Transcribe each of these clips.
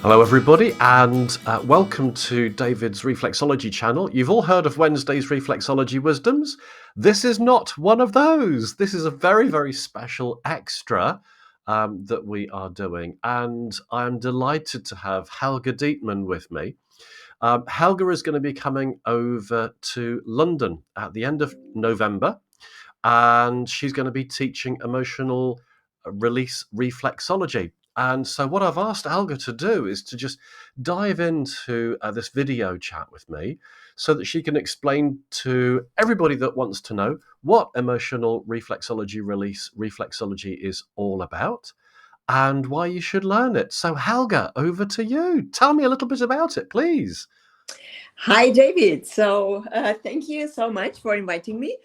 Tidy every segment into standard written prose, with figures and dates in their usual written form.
Hello, everybody, and welcome to David's Reflexology channel. You've all heard of Wednesday's Reflexology Wisdoms. This is not one of those. This is a very, very special extra that we are doing, and I'm delighted to have Helga Dittmann with me. Helga is going to be coming over to London at the end of November, and she's going to be teaching emotional release reflexology. And so what I've asked Helga to do is to just dive into this video chat with me so that she can explain to everybody that wants to know what emotional reflexology release reflexology is all about and why you should learn it. So Helga, over to you. Tell me a little bit about it, please. Hi, David. Thank you so much for inviting me.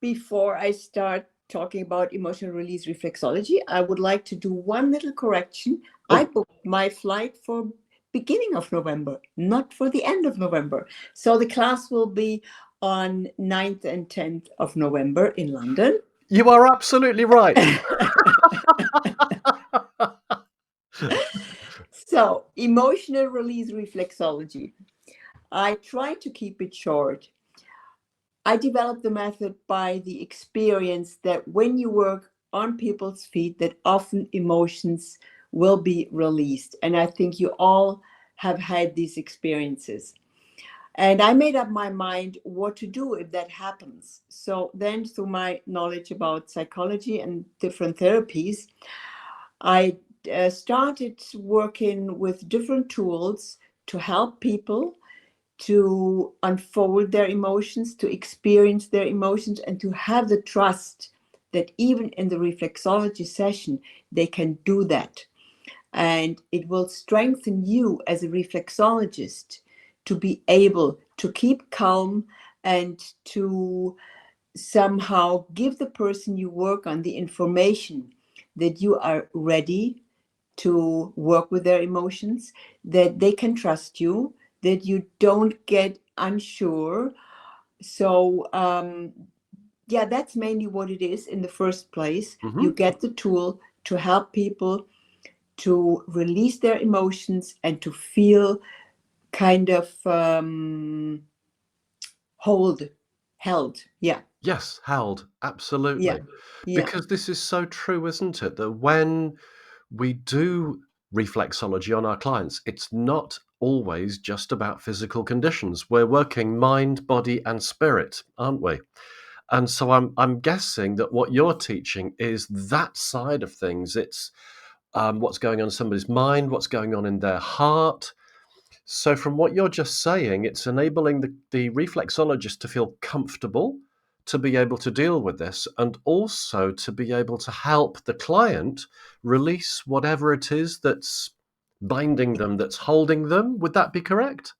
Before I start talking about emotional release reflexology, I would like to do one little correction. I booked my flight for beginning of November, not for the end of November. So the class will be on 9th and 10th of November in London. You are absolutely right. So, emotional release reflexology. I try to keep it short. I developed the method by the experience that when you work on people's feet, that often emotions will be released. And I think you all have had these experiences. And I made up my mind what to do if that happens. So then, through my knowledge about psychology and different therapies, I started working with different tools to help people to unfold their emotions, to experience their emotions, and to have the trust that even in the reflexology session, they can do that. And it will strengthen you as a reflexologist to be able to keep calm and to somehow give the person you work on the information that you are ready to work with their emotions, that they can trust you, that you don't get unsure. So, that's mainly what it is in the first place. Mm-hmm. You get the tool to help people to release their emotions and to feel kind of held. Yeah. Yes, held. Absolutely. Yeah. Yeah. Because this is so true, isn't it? That when we do reflexology on our clients, it's not always just about physical conditions. We're working mind, body, and spirit, aren't we? And so I'm guessing that what you're teaching is that side of things. It's what's going on in somebody's mind, what's going on in their heart. So from what you're just saying, it's enabling the reflexologist to feel comfortable to be able to deal with this and also to be able to help the client release whatever it is that's binding them, that's holding them. Would that be correct?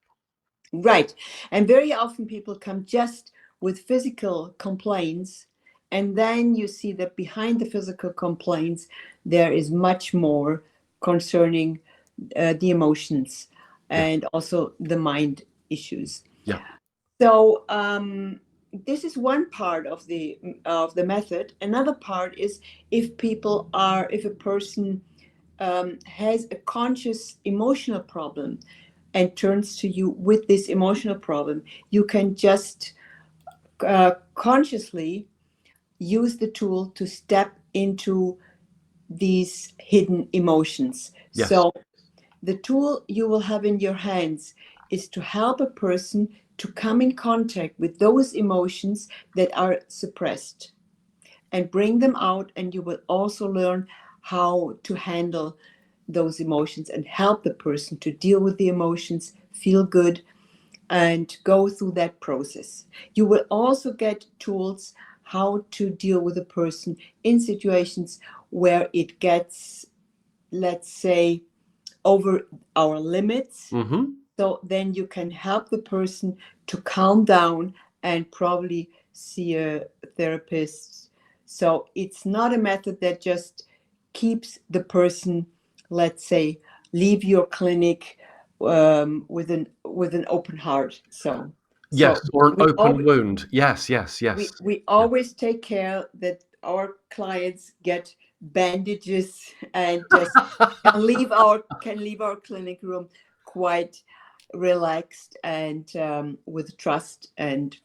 Right. And very often people come just with physical complaints. And then you see that behind the physical complaints, there is much more concerning the emotions Yeah. and also the mind issues. Yeah. So this is one part of the method. Another part is if a person has a conscious emotional problem and turns to you with this emotional problem, you can just consciously use the tool to step into these hidden emotions. Yes. So the tool you will have in your hands is to help a person to come in contact with those emotions that are suppressed and bring them out. And you will also learn how to handle those emotions and help the person to deal with the emotions, feel good, and go through that process. You will also get tools how to deal with a person in situations where it gets, let's say, over our limits. Mm-hmm. So then you can help the person to calm down and probably see a therapist. So it's not a method that just keeps the person, let's say, leave your clinic with an open heart. Yes, So or an we open always wound. Yes, yes, yes. we Yeah. always take care that our clients get bandages and just can leave our clinic room quite relaxed and with trust and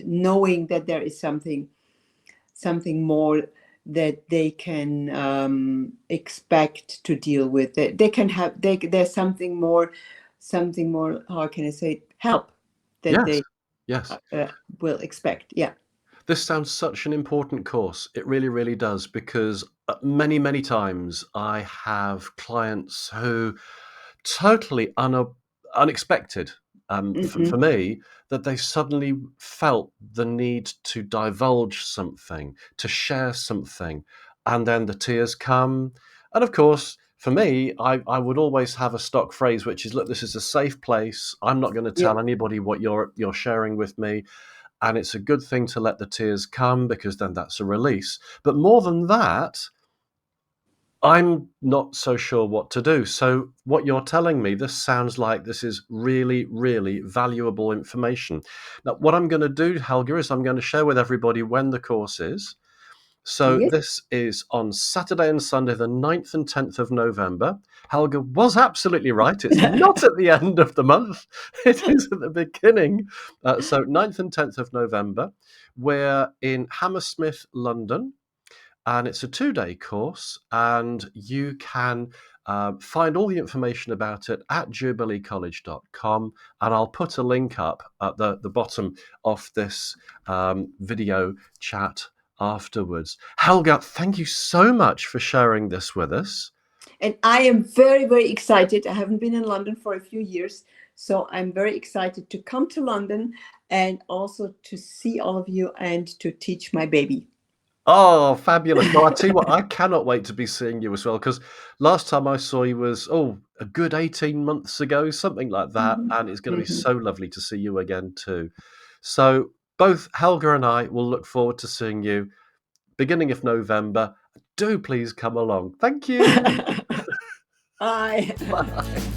knowing that there is something more that they can expect to deal with. They can have there's something more. How can I say it? Help that Yes, they yes. will expect. Yeah. This sounds such an important course. It really, really does, because many, many times I have clients who totally unexpected, for Hmm. me, that they suddenly felt the need to divulge something, to share something, and then the tears come. And of course, for me, I would always have a stock phrase, which is, "Look, this is a safe place. I'm not going to Yeah. tell anybody what you're sharing with me." And it's a good thing to let the tears come, because then that's a release. But more than that, I'm not so sure what to do. So what you're telling me, this sounds like this is really, really valuable information. Now, what I'm going to do, Helga, is I'm going to share with everybody when the course is. So Yes. this is on Saturday and Sunday, the 9th and 10th of November. Helga was absolutely right. It's not at the end of the month. It is at the beginning. So 9th and 10th of November. We're in Hammersmith, London, and it's a 2-day course, and you can find all the information about it at jubileecollege.com, and I'll put a link up at the bottom of this video chat afterwards. Helga, thank you so much for sharing this with us. And I am very, very excited. I haven't been in London for a few years, so I'm very excited to come to London and also to see all of you and to teach my baby. Oh, fabulous. Well, I tell you what, I cannot wait to be seeing you as well, because last time I saw you was, a good 18 months ago, something like that. Mhm. And it's going to be Mhm. so lovely to see you again, too. So both Helga and I will look forward to seeing you beginning of November. Do please come along. Thank you. Bye. Bye.